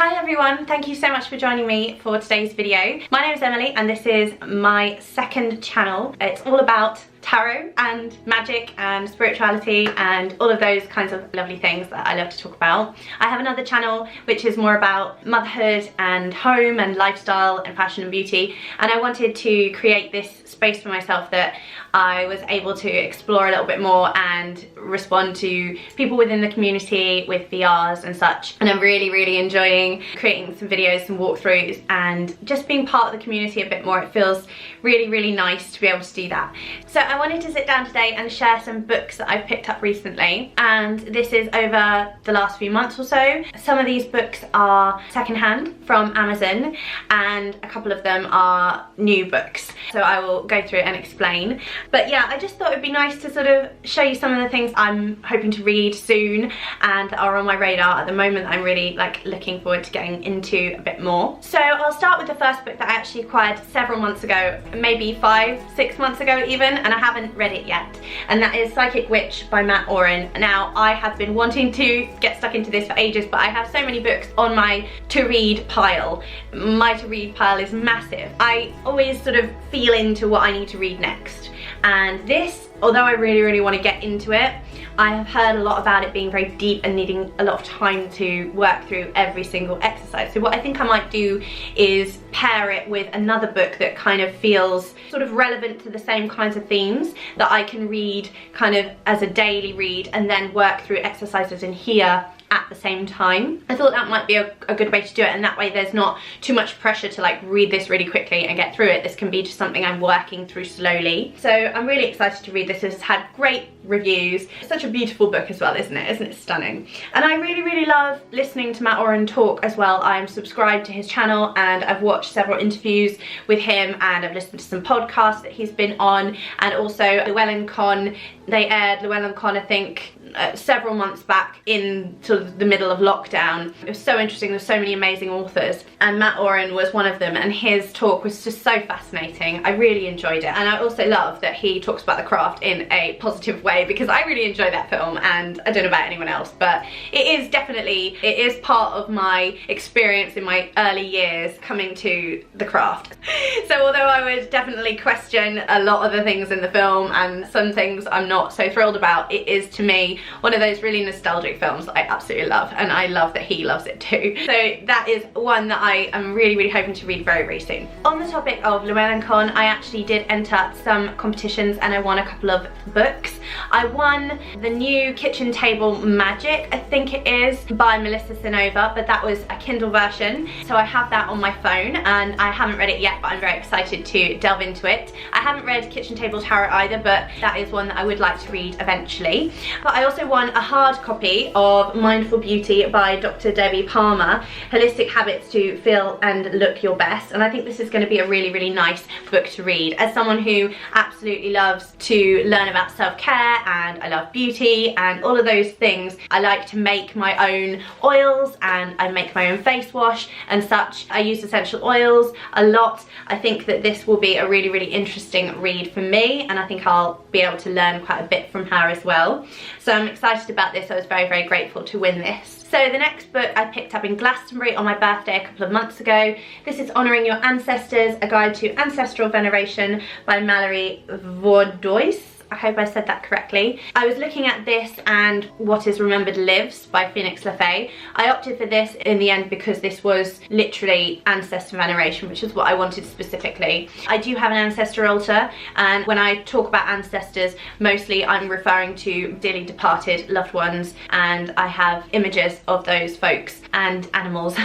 Hi everyone, thank you so much for joining me for today's video. My name is Emily and this is my second channel. It's all about tarot and magic and spirituality and all of those kinds of lovely things that I love to talk about. I have another channel which is more about motherhood and home and lifestyle and fashion and beauty, and I wanted to create this space for myself that I was able to explore a little bit more and respond to people within the community with VRs and such. And I'm really enjoying creating some videos, some walkthroughs, and just being part of the community a bit more. It feels really nice to be able to do that. So I wanted to sit down today and share some books that I've picked up recently, and this is over the last few months or so. Some of these books are secondhand from Amazon and a couple of them are new books, so I will go through and explain. But yeah, I just thought it'd be nice to sort of show you some of the things I'm hoping to read soon and that are on my radar at the moment that I'm really looking forward to getting into a bit more. So I'll start with the first book that I actually acquired several months ago, maybe 5-6 months ago even, and I haven't read it yet, and that is Psychic Witch by Matt Oren. Now, I have been wanting to get stuck into this for ages, but I have so many books on my to-read pile. My to-read pile is massive. I always sort of feel into what I need to read next, and this, although I really want to get into it, I have heard a lot about it being very deep and needing a lot of time to work through every single exercise. So what I think I might do is pair it with another book that kind of feels sort of relevant to the same kinds of themes that I can read kind of as a daily read and then work through exercises in here at the same time. I thought that might be a good way to do it, and that way there's not too much pressure to read this really quickly and get through it. This can be just something I'm working through slowly. So I'm really excited to read this. It's had great reviews. It's such a beautiful book as well, isn't it? Isn't it stunning? And I really love listening to Matt Oren talk as well. I'm subscribed to his channel and I've watched several interviews with him, and I've listened to some podcasts that he's been on, and also Llewellyn Con. They aired Llewellyn Con, I think, several months back in sort of the middle of lockdown. It was so interesting. There's so many amazing authors, and Matt Oren was one of them, and his talk was just so fascinating. I really enjoyed it, and I also love that he talks about The Craft in a positive way, because I really enjoy that film, and I don't know about anyone else, but it is part of my experience in my early years coming to The Craft. So although I would definitely question a lot of the things in the film and some things I'm not so thrilled about, it is to me one of those really nostalgic films that I absolutely love, and I love that he loves it too. So that is one that I am really hoping to read very soon. On the topic of Llewellyn Con, I actually did enter some competitions and I won a couple of books. I won the new kitchen table Magick, I think it is, by Melissa Sinova, but that was a Kindle version, so I have that on my phone and I haven't read it yet, but I'm very excited to delve into it. I haven't read Kitchen Table Tarot either, but that is one that I would like to read eventually. But I also won a hard copy of Mindful Beauty by Dr. Debbie Palmer, Holistic Habits to Feel and Look Your Best, and I think this is going to be a really nice book to read. As someone who absolutely loves to learn about self-care, and I love beauty and all of those things, I like to make my own oils and I make my own face wash and such. I use essential oils a lot. I think that this will be a really interesting read for me, and I think I'll be able to learn quite a bit from her as well. So I'm excited about this. I was very grateful to win this. So the next book I picked up in Glastonbury on my birthday a couple of months ago. This is Honouring Your Ancestors, A Guide to Ancestral Veneration by Mallory Vaudois. I hope I said that correctly. I was looking at this and What Is Remembered Lives by Phoenix LaFay. I opted for this in the end because this was literally ancestor veneration, which is what I wanted specifically. I do have an ancestor altar, and when I talk about ancestors, mostly I'm referring to dearly departed loved ones, and I have images of those folks and animals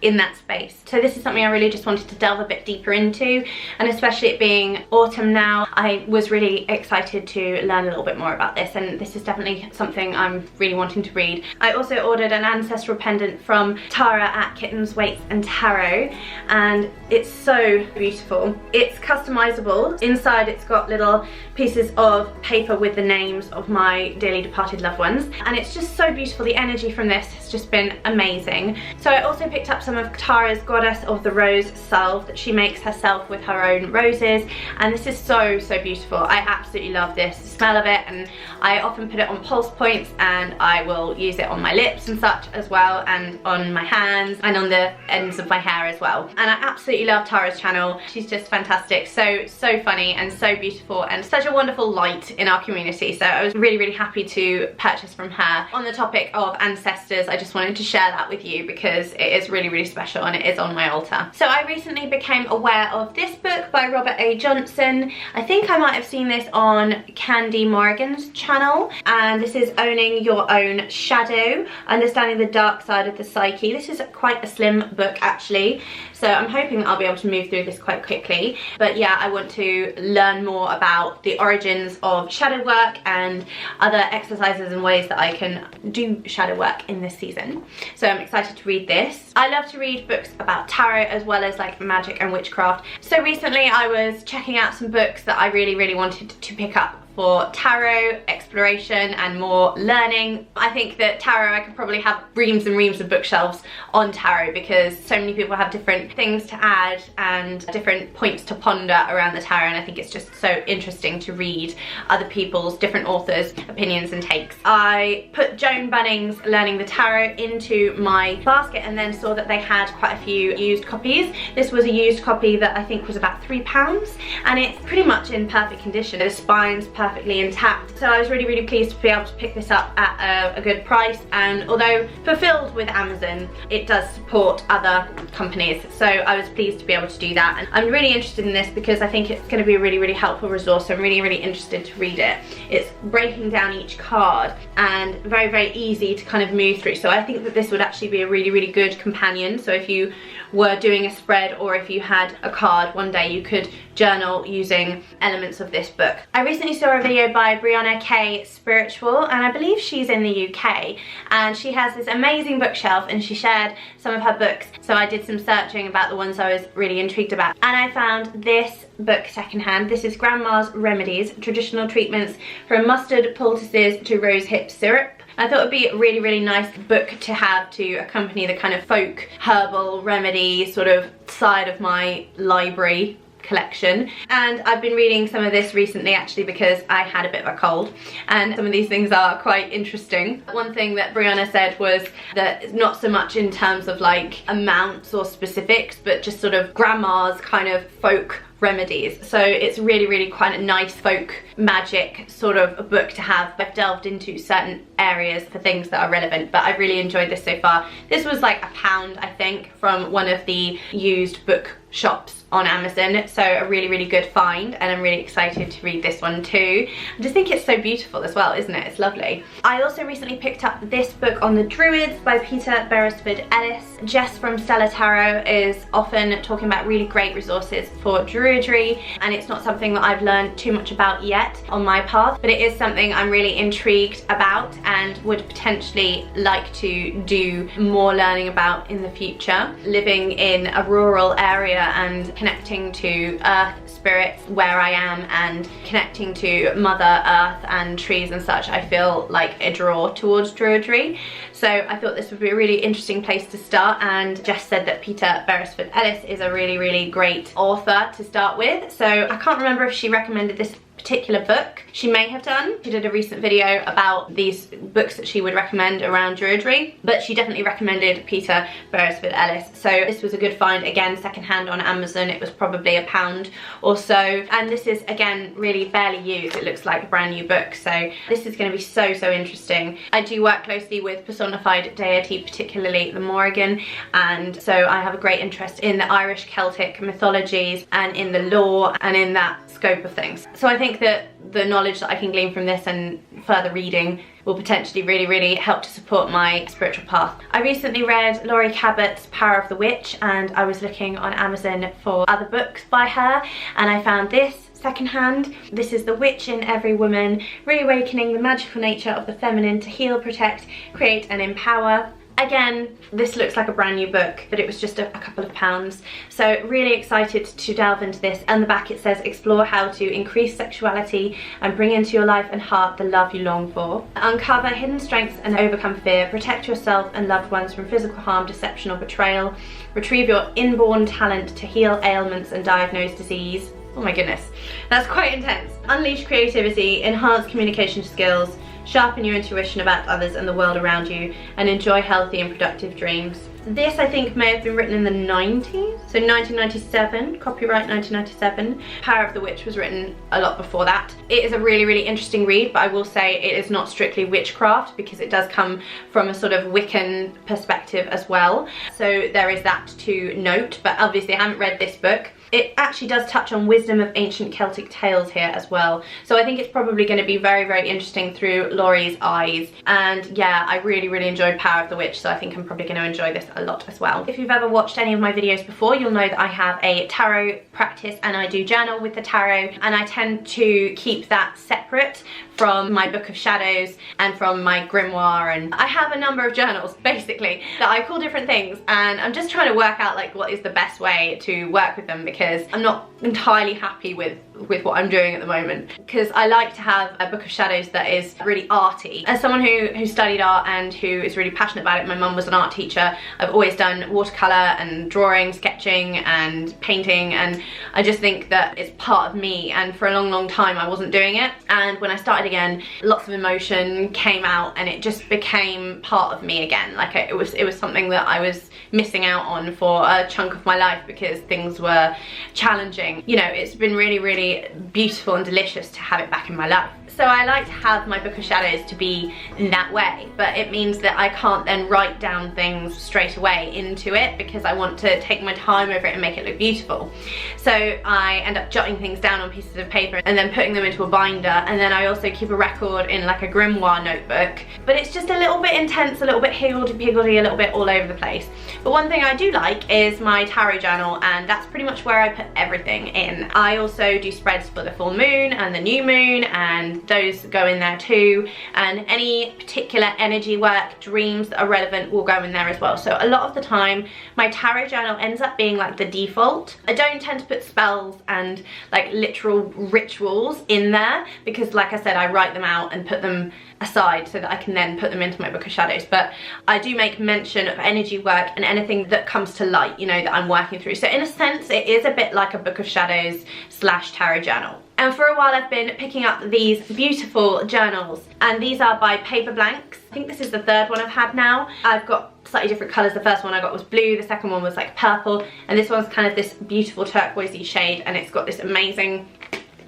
in that space. So this is something I really just wanted to delve a bit deeper into, and especially it being autumn now, I was really excited to learn a little bit more about this, and this is definitely something I'm really wanting to read. I also ordered an ancestral pendant from Tara at Kittens, Weights and Tarot, and it's so beautiful. It's customizable. Inside it's got little pieces of paper with the names of my dearly departed loved ones, and it's just so beautiful. The energy from this has just been amazing. amazing. So I also picked up some of Tara's Goddess of the Rose salve that she makes herself with her own roses, and this is so beautiful. I absolutely love this, the smell of it, and I often put it on pulse points, and I will use it on my lips and such as well, and on my hands and on the ends of my hair as well. And I absolutely love Tara's channel. She's just fantastic, so funny and so beautiful, and such a wonderful light in our community. So I was really happy to purchase from her. On the topic of ancestors, I just wanted to share that with you because it is really special and it is on my altar. So I recently became aware of this book by Robert A. Johnson. I think I might have seen this on Candy Morgan's channel, and this is Owning Your Own Shadow, Understanding the Dark Side of the Psyche. This is quite a slim book actually, so I'm hoping that I'll be able to move through this quite quickly. But yeah, I want to learn more about the origins of shadow work and other exercises and ways that I can do shadow work in this season. So I'm excited to read this. I love to read books about tarot as well as like magic and witchcraft. So recently I was checking out some books that I really wanted to pick up for tarot exploration and more learning. I think that tarot, I could probably have reams and reams of bookshelves on tarot because so many people have different things to add and different points to ponder around the tarot, and I think it's just so interesting to read other people's, different authors' opinions and takes. I put Joan Bunning's Learning the Tarot into my basket and then saw that they had quite a few used copies. This was a used copy that I think was about £3, and it's pretty much in perfect condition. The spine's perfectly intact, so I was really pleased to be able to pick this up at a good price. And although fulfilled with Amazon, it does support other companies, so I was pleased to be able to do that. And I'm really interested in this because I think it's going to be a really helpful resource, so I'm really interested to read it. It's breaking down each card and very easy to kind of move through, so I think that this would actually be a really good companion. So if you were doing a spread or if you had a card one day, you could journal using elements of this book. I recently saw a video by Brianna K Spiritual, and I believe she's in the UK, and she has this amazing bookshelf and she shared some of her books, so I did some searching about the ones I was really intrigued about, and I found this book secondhand. This is Grandma's Remedies, Traditional Treatments from Mustard Poultices to Rose Hip Syrup. I thought it would be a really nice book to have to accompany the kind of folk herbal remedy sort of side of my library collection. And I've been reading some of this recently actually because I had a bit of a cold, and some of these things are quite interesting. One thing that Brianna said was that it's not so much in terms of like amounts or specifics, but just sort of grandma's kind of folk remedies. So it's really quite a nice folk magic sort of a book to have. I've delved into certain areas for things that are relevant, but I've really enjoyed this so far. This was like £1 I think from one of the used book shops on Amazon, so a really good find, and I'm really excited to read this one too. I just think it's so beautiful as well, isn't it? It's lovely. I also recently picked up this book on the Druids by Peter Beresford Ellis. Jess from Stella Tarot is often talking about really great resources for Druidry, and it's not something that I've learned too much about yet on my path, but it is something I'm really intrigued about and would potentially like to do more learning about in the future. Living in a rural area and connecting to earth spirits where I am and connecting to Mother Earth and trees and such, I feel like a draw towards Druidry. So I thought this would be a really interesting place to start, and Jess said that Peter Beresford Ellis is a really great author to start with. So I can't remember if she recommended this particular book. She may have done. She did a recent video about these books that she would recommend around Druidry, but she definitely recommended Peter Beresford Ellis. So this was a good find, again secondhand on Amazon. It was probably £1 or so, and this is again really barely used. It looks like a brand new book, so this is going to be so interesting. I do work closely with personified deity, particularly the Morrigan, and so I have a great interest in the Irish Celtic mythologies and in the lore and in that scope of things. So I think that the knowledge that I can glean from this and further reading will potentially really help to support my spiritual path. I recently read Laurie Cabot's Power of the Witch, and I was looking on Amazon for other books by her, and I found this secondhand. This is The Witch in Every Woman, Reawakening the Magical Nature of the Feminine to Heal, Protect, Create and Empower. Again, this looks like a brand new book, but it was just a couple of pounds. So really excited to delve into this. On the back it says, explore how to increase sexuality and bring into your life and heart the love you long for. Uncover hidden strengths and overcome fear. Protect yourself and loved ones from physical harm, deception or betrayal. Retrieve your inborn talent to heal ailments and diagnose disease. Oh my goodness, that's quite intense. Unleash creativity, enhance communication skills, sharpen your intuition about others and the world around you, and enjoy healthy and productive dreams. This, I think, may have been written in the 90s, so 1997, copyright 1997. Power of the Witch was written a lot before that. It is a really, really interesting read, but I will say it is not strictly witchcraft because it does come from a sort of Wiccan perspective as well. So there is that to note, but obviously I haven't read this book. It actually does touch on wisdom of ancient Celtic tales here as well. So I think it's probably going to be very, very interesting through Laurie's eyes. And yeah, I really, really enjoyed Power of the Witch, so I think I'm probably going to enjoy this a lot as well. If you've ever watched any of my videos before, you'll know that I have a tarot practice and I do journal with the tarot, and I tend to keep that separate from my Book of Shadows and from my grimoire, and I have a number of journals basically that I call different things, and I'm just trying to work out like what is the best way to work with them because I'm not entirely happy with what I'm doing at the moment, because I like to have a Book of Shadows that is really arty. As someone who studied art and who is really passionate about it, my mum was an art teacher, I've always done watercolour and drawing, sketching and painting, and I just think that it's part of me, and for a long, long time I wasn't doing it, and when I started again, lots of emotion came out and it just became part of me again. Like it was something that I was missing out on for a chunk of my life because things were challenging. You know, it's been really, really beautiful and delicious to have it back in my life. So I like to have my Book of Shadows to be in that way, but it means that I can't then write down things straight away into it because I want to take my time over it and make it look beautiful. So I end up jotting things down on pieces of paper and then putting them into a binder, and then I also keep a record in like a grimoire notebook. But it's just a little bit intense, a little bit higgledy-piggledy, a little bit all over the place. But one thing I do like is my tarot journal, and that's pretty much where I put everything in. I also do spreads for the full moon and the new moon, and those go in there too, and any particular energy work, dreams that are relevant will go in there as well. So a lot of the time my tarot journal ends up being like the default. I don't tend to put spells and like literal rituals in there because, like I said, I write them out and put them aside so that I can then put them into my Book of Shadows. But I do make mention of energy work and anything that comes to light, you know, that I'm working through. So in a sense it is a bit like a Book of Shadows / tarot journal. And for a while I've been picking up these beautiful journals, and these are by Paper Blanks. I think this is the third one I've had now. I've got slightly different colours. The first one I got was blue, the second one was like purple, and this one's kind of this beautiful turquoisey shade, and it's got this amazing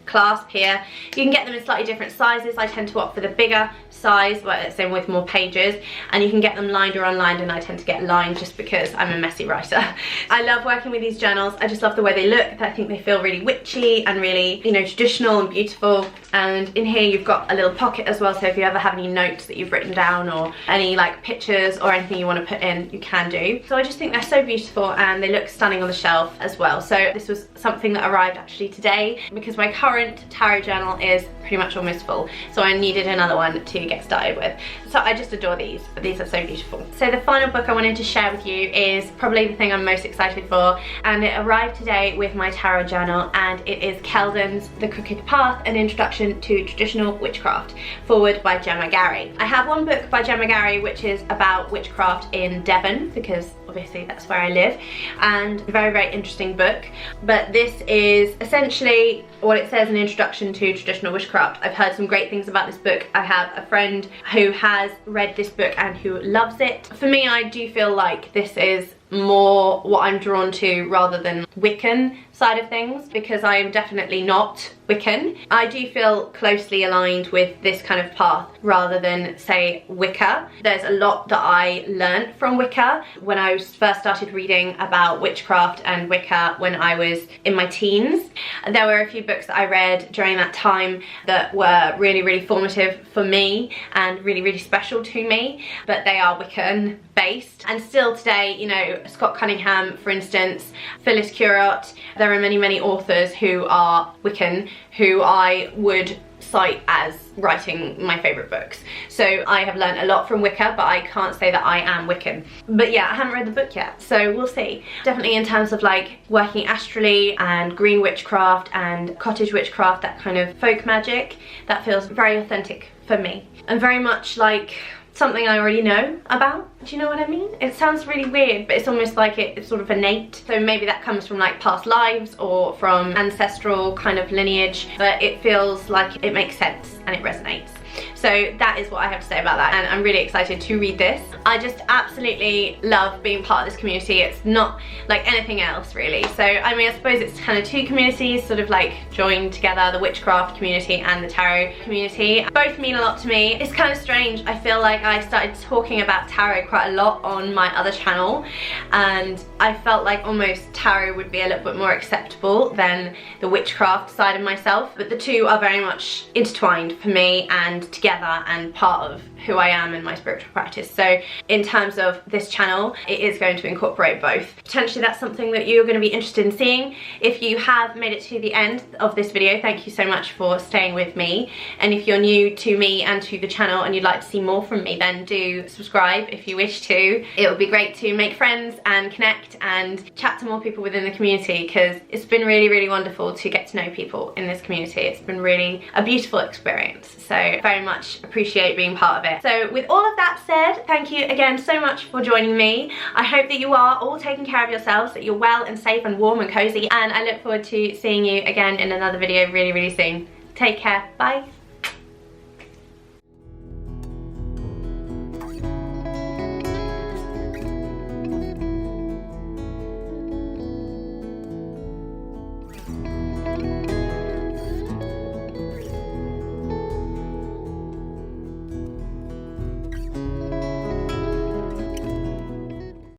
clasp here. You can get them in slightly different sizes. I tend to opt for the bigger size, but it's in with more pages, and you can get them lined or unlined, and I tend to get lined just because I'm a messy writer. I love working with these journals. I just love the way they look. I think they feel really witchy and really, you know, traditional and beautiful. And in here you've got a little pocket as well, so if you ever have any notes that you've written down or any like pictures or anything you want to put in, you can do. So I just think they're so beautiful, and they look stunning on the shelf as well. So this was something that arrived actually today because my current tarot journal is pretty much almost full, so I needed another one to get started with. So I just adore these, but these are so beautiful. So the final book I wanted to share with you is probably the thing I'm most excited for, and it arrived today with my tarot journal, and it is Kelden's The Crooked Path, An Introduction to Traditional Witchcraft, forward by Gemma Gary. I have one book by Gemma Gary which is about witchcraft in Devon, because obviously that's where I live, and a very, very interesting book. But this is essentially what it says, an introduction to traditional witchcraft. I've heard some great things about this book. I have a friend who has read this book and who loves it. For me, I do feel like this is more what I'm drawn to rather than Wiccan side of things, because I am definitely not Wiccan. I do feel closely aligned with this kind of path rather than, say, Wicca. There's a lot that I learned from Wicca when I first started reading about witchcraft and Wicca when I was in my teens. There were a few books that I read during that time that were really, really formative for me and really, really special to me, but they are Wiccan based. And still today, you know, Scott Cunningham, for instance, Phyllis Curott, there are many, many authors who are Wiccan who I would cite as writing my favourite books. So I have learned a lot from Wicca, but I can't say that I am Wiccan. But yeah, I haven't read the book yet, so we'll see. Definitely in terms of like working astrally and green witchcraft and cottage witchcraft, that kind of folk magic, that feels very authentic for me. And very much like something I already know about. Do you know what I mean? It sounds really weird, but it's almost like it's sort of innate. So maybe that comes from like past lives or from ancestral kind of lineage, but it feels like it makes sense and it resonates. So that is what I have to say about that, and I'm really excited to read this. I just absolutely love being part of this community. It's not like anything else really. So I mean, I suppose it's kind of two communities sort of like joined together, the witchcraft community and the tarot community. Both mean a lot to me. It's kind of strange. I feel like I started talking about tarot quite a lot on my other channel, and I felt like almost tarot would be a little bit more acceptable than the witchcraft side of myself, but the two are very much intertwined for me and together and part of who I am in my spiritual practice. So in terms of this channel, it is going to incorporate both. Potentially that's something that you're going to be interested in seeing. If you have made it to the end of this video, thank you so much for staying with me. And if you're new to me and to the channel and you'd like to see more from me, then do subscribe if you wish to. It would be great to make friends and connect and chat to more people within the community, because it's been really, really wonderful to get to know people in this community. It's been really a beautiful experience. So very much appreciate being part of it. So with all of that said, thank you again so much for joining me. I hope that you are all taking care of yourselves, that you're well and safe and warm and cozy, and I look forward to seeing you again in another video really, really soon. Take care. Bye.